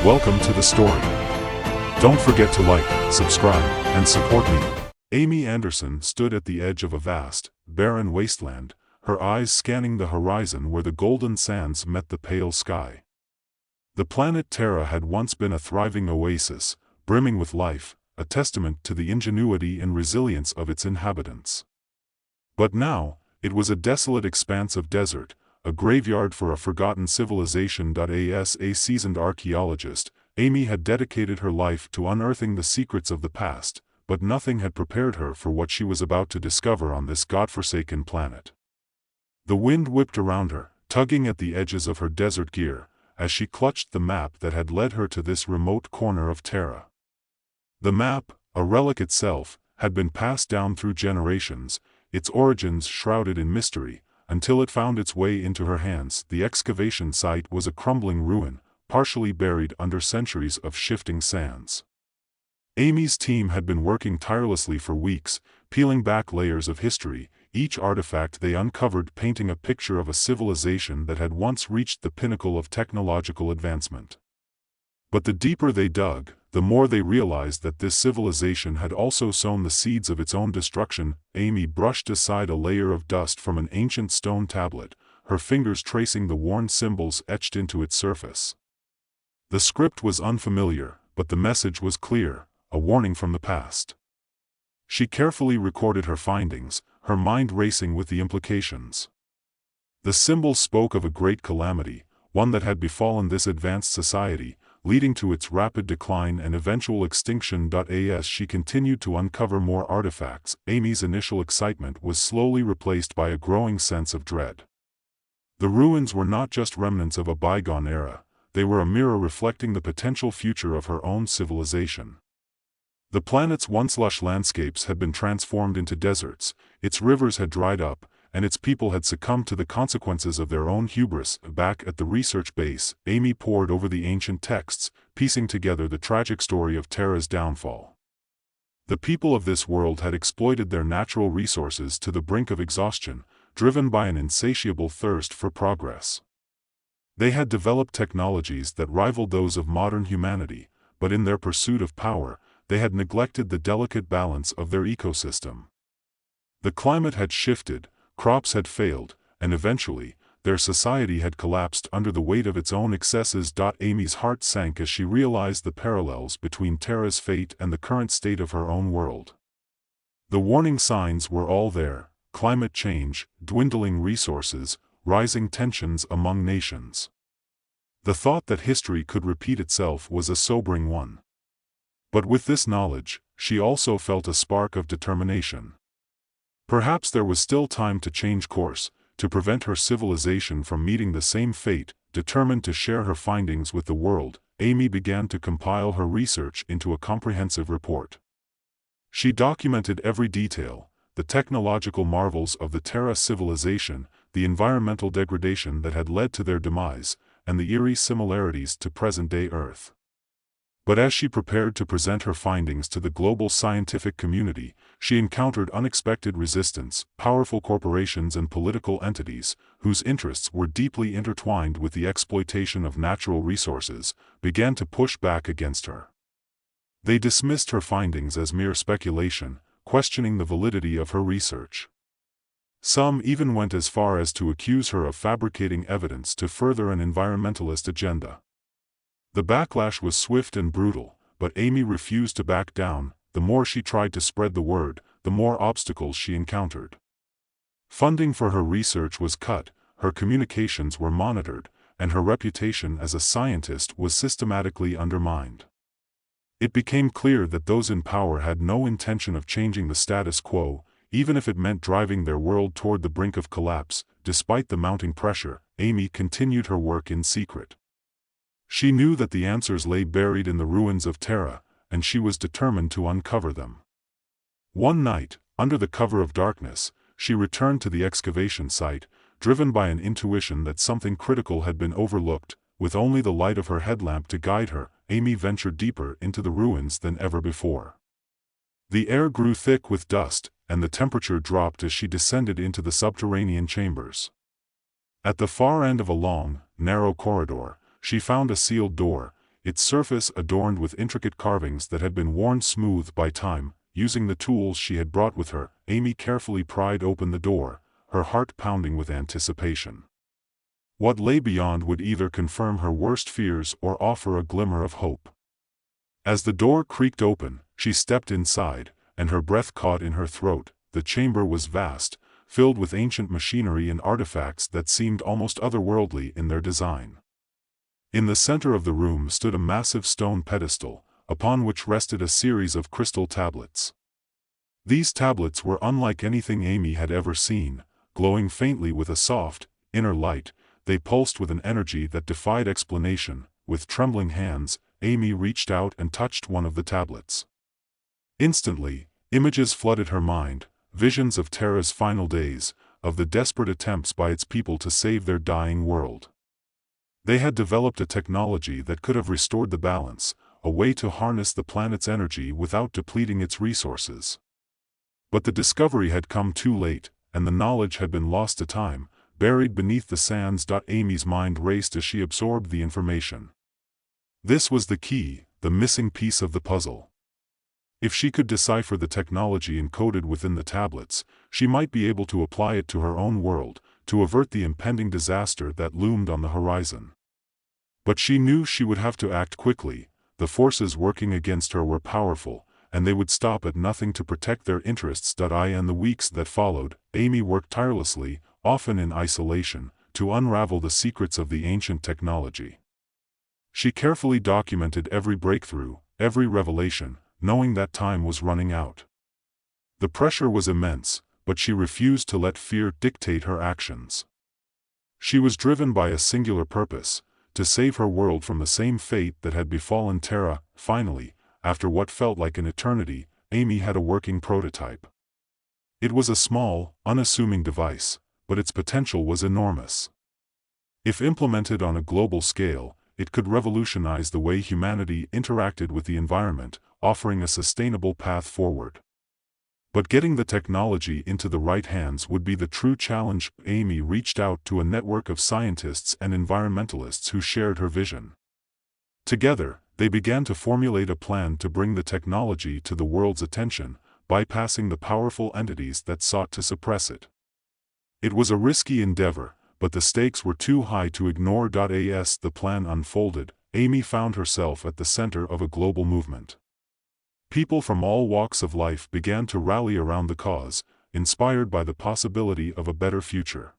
Welcome to the story. Don't forget to like, subscribe, and support me. Amy Anderson stood at the edge of a vast, barren wasteland, her eyes scanning the horizon where the golden sands met the pale sky. The planet Terra had once been a thriving oasis, brimming with life, a testament to the ingenuity and resilience of its inhabitants. But now, it was a desolate expanse of desert, a graveyard for a forgotten civilization. As a seasoned archaeologist, Amy had dedicated her life to unearthing the secrets of the past, but nothing had prepared her for what she was about to discover on this godforsaken planet. The wind whipped around her, tugging at the edges of her desert gear, as she clutched the map that had led her to this remote corner of Terra. The map, a relic itself, had been passed down through generations, its origins shrouded in mystery, until it found its way into her hands. The excavation site was a crumbling ruin, partially buried under centuries of shifting sands. Amy's team had been working tirelessly for weeks, peeling back layers of history, each artifact they uncovered painting a picture of a civilization that had once reached the pinnacle of technological advancement. But the deeper they dug, the more they realized that this civilization had also sown the seeds of its own destruction. Amy brushed aside a layer of dust from an ancient stone tablet, her fingers tracing the worn symbols etched into its surface. The script was unfamiliar, but the message was clear, a warning from the past. She carefully recorded her findings, her mind racing with the implications. The symbols spoke of a great calamity, one that had befallen this advanced society, leading to its rapid decline and eventual extinction. As she continued to uncover more artifacts, Amy's initial excitement was slowly replaced by a growing sense of dread. The ruins were not just remnants of a bygone era, they were a mirror reflecting the potential future of her own civilization. The planet's once lush landscapes had been transformed into deserts, its rivers had dried up, and its people had succumbed to the consequences of their own hubris. Back at the research base, Amy pored over the ancient texts, piecing together the tragic story of Terra's downfall. The people of this world had exploited their natural resources to the brink of exhaustion, driven by an insatiable thirst for progress. They had developed technologies that rivaled those of modern humanity, but in their pursuit of power, they had neglected the delicate balance of their ecosystem. The climate had shifted, crops had failed, and eventually, their society had collapsed under the weight of its own excesses. Amy's heart sank as she realized the parallels between Terra's fate and the current state of her own world. The warning signs were all there: climate change, dwindling resources, rising tensions among nations. The thought that history could repeat itself was a sobering one. But with this knowledge, she also felt a spark of determination. Perhaps there was still time to change course, to prevent her civilization from meeting the same fate. Determined to share her findings with the world, Amy began to compile her research into a comprehensive report. She documented every detail: the technological marvels of the Terra civilization, the environmental degradation that had led to their demise, and the eerie similarities to present-day Earth. But as she prepared to present her findings to the global scientific community, she encountered unexpected resistance. Powerful corporations and political entities, whose interests were deeply intertwined with the exploitation of natural resources, began to push back against her. They dismissed her findings as mere speculation, questioning the validity of her research. Some even went as far as to accuse her of fabricating evidence to further an environmentalist agenda. The backlash was swift and brutal, but Amy refused to back down. The more she tried to spread the word, the more obstacles she encountered. Funding for her research was cut, her communications were monitored, and her reputation as a scientist was systematically undermined. It became clear that those in power had no intention of changing the status quo, even if it meant driving their world toward the brink of collapse. Despite the mounting pressure, Amy continued her work in secret. She knew that the answers lay buried in the ruins of Terra, and she was determined to uncover them. One night, under the cover of darkness, she returned to the excavation site, driven by an intuition that something critical had been overlooked. With only the light of her headlamp to guide her, Amy ventured deeper into the ruins than ever before. The air grew thick with dust, and the temperature dropped as she descended into the subterranean chambers. At the far end of a long, narrow corridor, she found a sealed door, its surface adorned with intricate carvings that had been worn smooth by time. Using the tools she had brought with her, Amy carefully pried open the door, her heart pounding with anticipation. What lay beyond would either confirm her worst fears or offer a glimmer of hope. As the door creaked open, she stepped inside, and her breath caught in her throat. The chamber was vast, filled with ancient machinery and artifacts that seemed almost otherworldly in their design. In the center of the room stood a massive stone pedestal, upon which rested a series of crystal tablets. These tablets were unlike anything Amy had ever seen, glowing faintly with a soft, inner light. They pulsed with an energy that defied explanation. With trembling hands, Amy reached out and touched one of the tablets. Instantly, images flooded her mind, visions of Terra's final days, of the desperate attempts by its people to save their dying world. They had developed a technology that could have restored the balance, a way to harness the planet's energy without depleting its resources. But the discovery had come too late, and the knowledge had been lost to time, buried beneath the sands. Amy's mind raced as she absorbed the information. This was the key, the missing piece of the puzzle. If she could decipher the technology encoded within the tablets, she might be able to apply it to her own world, to avert the impending disaster that loomed on the horizon. But she knew she would have to act quickly. The forces working against her were powerful, and they would stop at nothing to protect their interests. In the weeks that followed, Amy worked tirelessly, often in isolation, to unravel the secrets of the ancient technology. She carefully documented every breakthrough, every revelation, knowing that time was running out. The pressure was immense, but she refused to let fear dictate her actions. She was driven by a singular purpose: to save her world from the same fate that had befallen Terra. Finally, after what felt like an eternity, Amy had a working prototype. It was a small, unassuming device, but its potential was enormous. If implemented on a global scale, it could revolutionize the way humanity interacted with the environment, offering a sustainable path forward. But getting the technology into the right hands would be the true challenge. Amy reached out to a network of scientists and environmentalists who shared her vision. Together, they began to formulate a plan to bring the technology to the world's attention, bypassing the powerful entities that sought to suppress it. It was a risky endeavor, but the stakes were too high to ignore. As the plan unfolded, Amy found herself at the center of a global movement. People from all walks of life began to rally around the cause, inspired by the possibility of a better future.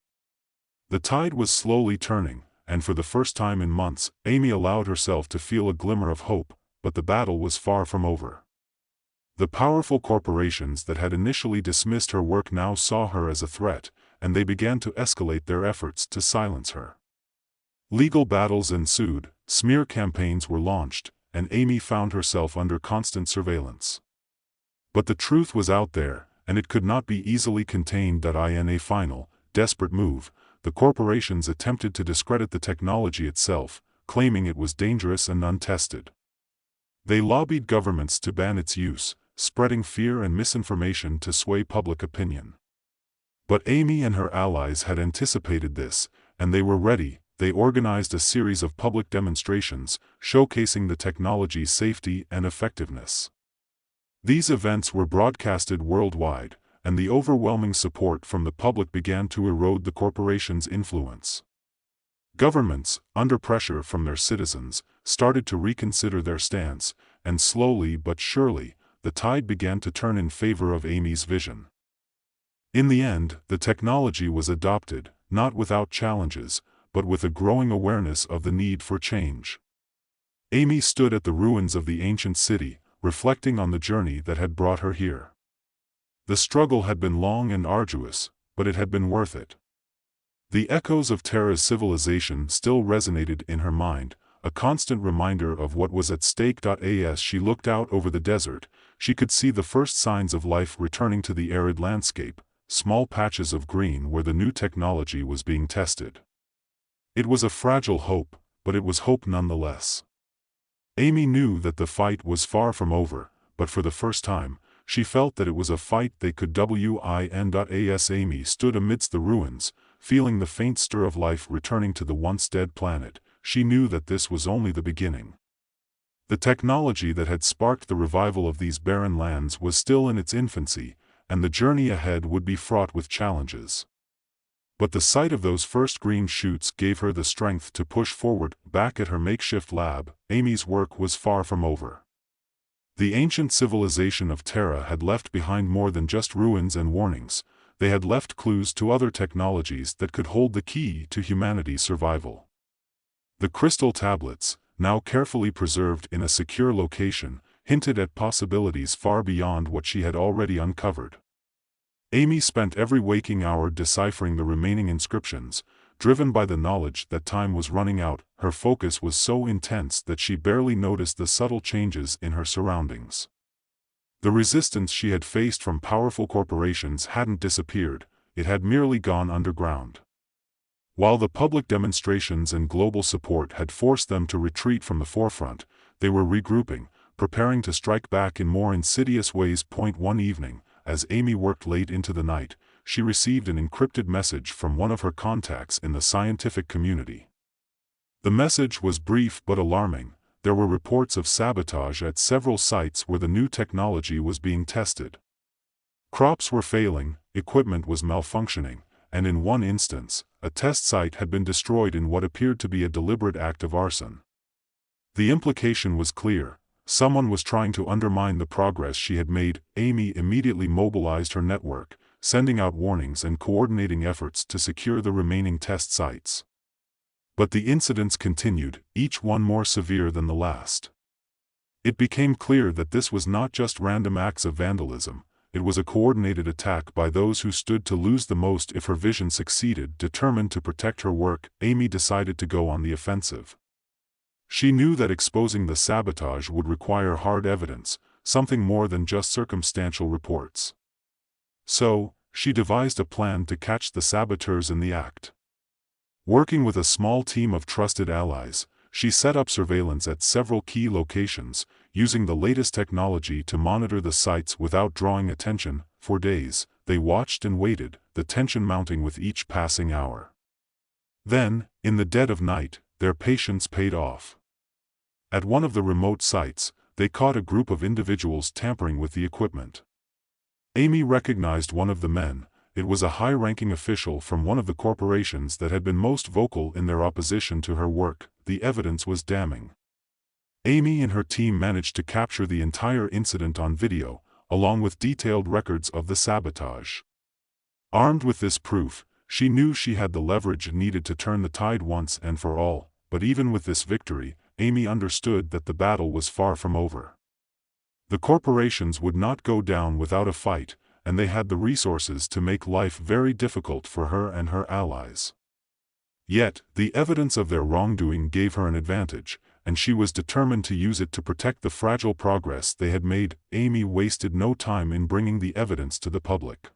The tide was slowly turning, and for the first time in months, Amy allowed herself to feel a glimmer of hope, but the battle was far from over. The powerful corporations that had initially dismissed her work now saw her as a threat, and they began to escalate their efforts to silence her. Legal battles ensued, smear campaigns were launched, and Amy found herself under constant surveillance. But the truth was out there, and it could not be easily contained. In a final, desperate move, the corporations attempted to discredit the technology itself, claiming it was dangerous and untested. They lobbied governments to ban its use, spreading fear and misinformation to sway public opinion. But Amy and her allies had anticipated this, and they were ready. They organized a series of public demonstrations, showcasing the technology's safety and effectiveness. These events were broadcasted worldwide, and the overwhelming support from the public began to erode the corporation's influence. Governments, under pressure from their citizens, started to reconsider their stance, and slowly but surely, the tide began to turn in favor of Amy's vision. In the end, the technology was adopted, not without challenges, but with a growing awareness of the need for change. Amy stood at the ruins of the ancient city, reflecting on the journey that had brought her here. The struggle had been long and arduous, but it had been worth it. The echoes of Terra's civilization still resonated in her mind, a constant reminder of what was at stake. As she looked out over the desert, she could see the first signs of life returning to the arid landscape, small patches of green where the new technology was being tested. It was a fragile hope, but it was hope nonetheless. Amy knew that the fight was far from over, but for the first time, she felt that it was a fight they could win. As Amy stood amidst the ruins, feeling the faint stir of life returning to the once dead planet, she knew that this was only the beginning. The technology that had sparked the revival of these barren lands was still in its infancy, and the journey ahead would be fraught with challenges. But the sight of those first green shoots gave her the strength to push forward. Back at her makeshift lab, Amy's work was far from over. The ancient civilization of Terra had left behind more than just ruins and warnings. They had left clues to other technologies that could hold the key to humanity's survival. The crystal tablets, now carefully preserved in a secure location, hinted at possibilities far beyond what she had already uncovered. Amy spent every waking hour deciphering the remaining inscriptions. Driven by the knowledge that time was running out, her focus was so intense that she barely noticed the subtle changes in her surroundings. The resistance she had faced from powerful corporations hadn't disappeared, it had merely gone underground. While the public demonstrations and global support had forced them to retreat from the forefront, they were regrouping, preparing to strike back in more insidious ways. One evening, as Amy worked late into the night, she received an encrypted message from one of her contacts in the scientific community. The message was brief but alarming. There were reports of sabotage at several sites where the new technology was being tested. Crops were failing, equipment was malfunctioning, and in one instance, a test site had been destroyed in what appeared to be a deliberate act of arson. The implication was clear. Someone was trying to undermine the progress she had made. Amy immediately mobilized her network, sending out warnings and coordinating efforts to secure the remaining test sites. But the incidents continued, each one more severe than the last. It became clear that this was not just random acts of vandalism, it was a coordinated attack by those who stood to lose the most if her vision succeeded. Determined to protect her work, Amy decided to go on the offensive. She knew that exposing the sabotage would require hard evidence, something more than just circumstantial reports. So, she devised a plan to catch the saboteurs in the act. Working with a small team of trusted allies, she set up surveillance at several key locations, using the latest technology to monitor the sites without drawing attention. For days, they watched and waited, the tension mounting with each passing hour. Then, in the dead of night, their patience paid off. At one of the remote sites, they caught a group of individuals tampering with the equipment. Amy recognized one of the men. It was a high-ranking official from one of the corporations that had been most vocal in their opposition to her work. The evidence was damning. Amy and her team managed to capture the entire incident on video, along with detailed records of the sabotage. Armed with this proof, she knew she had the leverage needed to turn the tide once and for all. But even with this victory, Amy understood that the battle was far from over. The corporations would not go down without a fight, and they had the resources to make life very difficult for her and her allies. Yet, the evidence of their wrongdoing gave her an advantage, and she was determined to use it to protect the fragile progress they had made. Amy wasted no time in bringing the evidence to the public.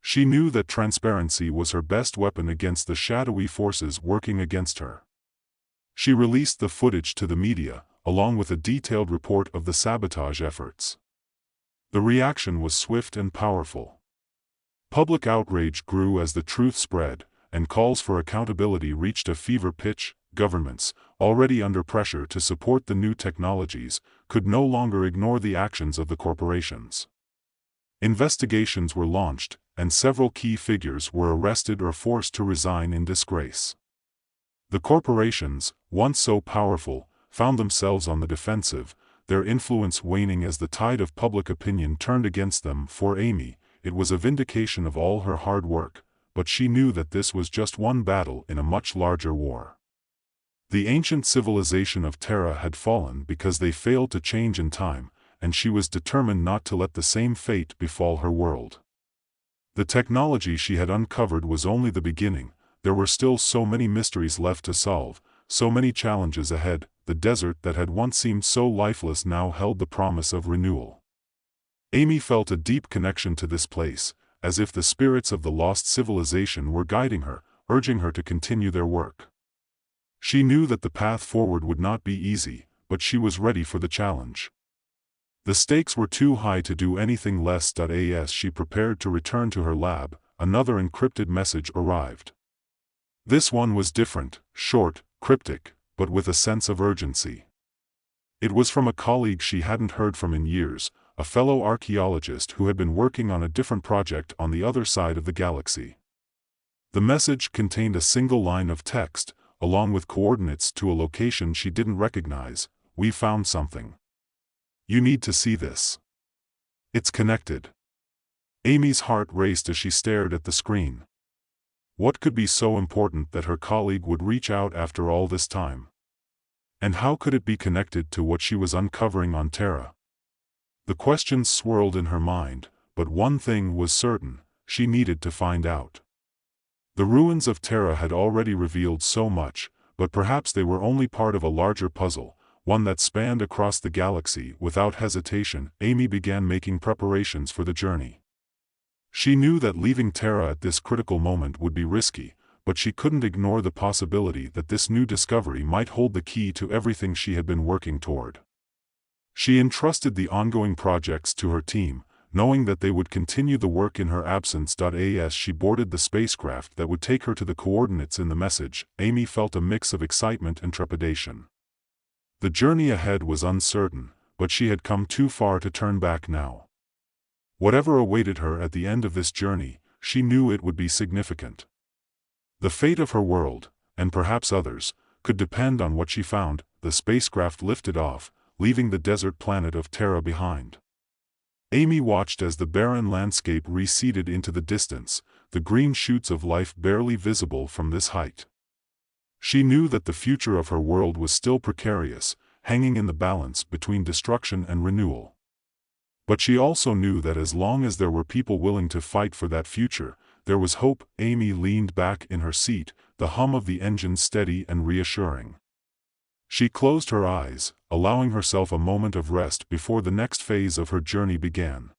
She knew that transparency was her best weapon against the shadowy forces working against her. She released the footage to the media, along with a detailed report of the sabotage efforts. The reaction was swift and powerful. Public outrage grew as the truth spread, and calls for accountability reached a fever pitch. Governments, already under pressure to support the new technologies, could no longer ignore the actions of the corporations. Investigations were launched, and several key figures were arrested or forced to resign in disgrace. The corporations, once so powerful, found themselves on the defensive, their influence waning as the tide of public opinion turned against them. For Amy, it was a vindication of all her hard work, but she knew that this was just one battle in a much larger war. The ancient civilization of Terra had fallen because they failed to change in time, and she was determined not to let the same fate befall her world. The technology she had uncovered was only the beginning. There were still so many mysteries left to solve, so many challenges ahead. The desert that had once seemed so lifeless now held the promise of renewal. Amy felt a deep connection to this place, as if the spirits of the lost civilization were guiding her, urging her to continue their work. She knew that the path forward would not be easy, but she was ready for the challenge. The stakes were too high to do anything less. As she prepared to return to her lab, another encrypted message arrived. This one was different, short, cryptic, but with a sense of urgency. It was from a colleague she hadn't heard from in years, a fellow archaeologist who had been working on a different project on the other side of the galaxy. The message contained a single line of text, along with coordinates to a location she didn't recognize. "We found something. You need to see this. It's connected." Amy's heart raced as she stared at the screen. What could be so important that her colleague would reach out after all this time? And how could it be connected to what she was uncovering on Terra? The questions swirled in her mind, but one thing was certain: she needed to find out. The ruins of Terra had already revealed so much, but perhaps they were only part of a larger puzzle, one that spanned across the galaxy. Without hesitation, Amy began making preparations for the journey. She knew that leaving Terra at this critical moment would be risky, but she couldn't ignore the possibility that this new discovery might hold the key to everything she had been working toward. She entrusted the ongoing projects to her team, knowing that they would continue the work in her absence. As she boarded the spacecraft that would take her to the coordinates in the message, Amy felt a mix of excitement and trepidation. The journey ahead was uncertain, but she had come too far to turn back now. Whatever awaited her at the end of this journey, she knew it would be significant. The fate of her world, and perhaps others, could depend on what she found. The spacecraft lifted off, leaving the desert planet of Terra behind. Amy watched as the barren landscape receded into the distance, the green shoots of life barely visible from this height. She knew that the future of her world was still precarious, hanging in the balance between destruction and renewal. But she also knew that as long as there were people willing to fight for that future, there was hope. Amy leaned back in her seat, the hum of the engine steady and reassuring. She closed her eyes, allowing herself a moment of rest before the next phase of her journey began.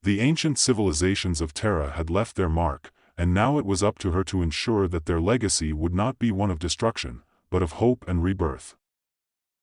The ancient civilizations of Terra had left their mark, and now it was up to her to ensure that their legacy would not be one of destruction, but of hope and rebirth.